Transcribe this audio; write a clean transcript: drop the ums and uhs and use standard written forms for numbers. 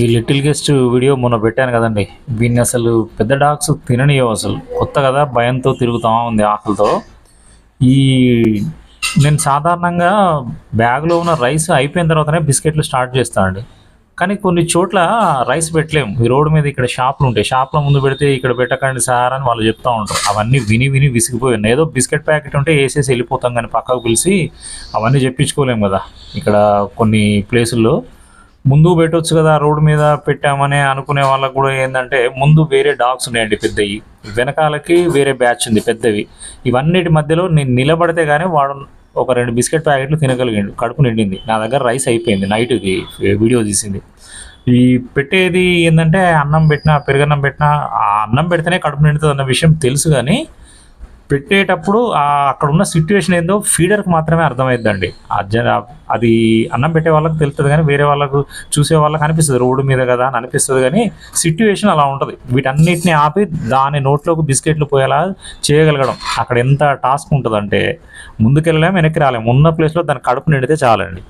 ఈ little guest video మొన్న పెట్టాను కదండి. వీన్ని అసలు పెద్ద డాగ్స్ తిననియవు, అసలు కొత్త కదా, భయంతో తిరుగుతూ ఉంది ఆకలితో. ఈ నేను సాధారణంగా బ్యాగ్లో ఉన్న రైస్ అయిపోయిన తర్వాతనే బిస్కెట్లు స్టార్ట్ చేస్తానండి. కానీ కొన్ని చోట్ల రైస్ పెట్టలేము. ఈ రోడ్డు మీద ఇక్కడ షాపులు ఉంటాయి, షాప్లో ముందు పెడితే ఇక్కడ పెట్టకండి సార్ అని వాళ్ళు చెప్తూ ఉంటారు. అవన్నీ విని విని విసిగిపోయి ఉన్నాయి. ఏదో బిస్కెట్ ప్యాకెట్ ఉంటే వేసేసి వెళ్ళిపోతాం, కానీ పక్కకు పిలిచి అవన్నీ చెప్పించుకోలేము కదా. ఇక్కడ కొన్ని ప్లేసుల్లో ముందు పెట్టవచ్చు కదా, రోడ్డు మీద పెట్టామని అనుకునే వాళ్ళకు కూడా ఏంటంటే, ముందు వేరే డాగ్స్ ఉన్నాయండి పెద్దవి, వెనకాలకి వేరే బ్యాచ్ ఉంది పెద్దవి. ఇవన్నిటి మధ్యలో నేను నిలబడితే కానీ వాడు ఒక 2 బిస్కెట్ ప్యాకెట్లు తినగలిగాడు, కడుపు నిండింది. నా దగ్గర రైస్ అయిపోయింది, నైట్కి వీడియో తీసింది. ఈ పెట్టేది ఏంటంటే, అన్నం పెట్టినా పెరుగన్నం పెట్టినా ఆ అన్నం పెడితేనే కడుపు నిండుతుంది అన్న విషయం తెలుసు, కానీ పెట్టేటప్పుడు అక్కడ ఉన్న సిచ్యువేషన్ ఏందో ఫీడర్కి మాత్రమే అర్థమైద్దండి. అది అన్నం పెట్టే వాళ్ళకి తెలుస్తుంది, కానీ వేరే వాళ్ళకు చూసే వాళ్ళకి అనిపిస్తుంది రోడ్డు మీద కదా అని అనిపిస్తుంది, కానీ సిచ్యువేషన్ అలా ఉంటుంది. వీటన్నిటిని ఆపి దాని నోట్లోకి బిస్కెట్లు పోయేలా చేయగలగడం అక్కడ ఎంత టాస్క్ ఉంటుందంటే, ముందుకెళ్ళలేము వెనక్కి రాలేము, ఉన్న ప్లేస్లో దాని కడుపు నిండితే చాలండి.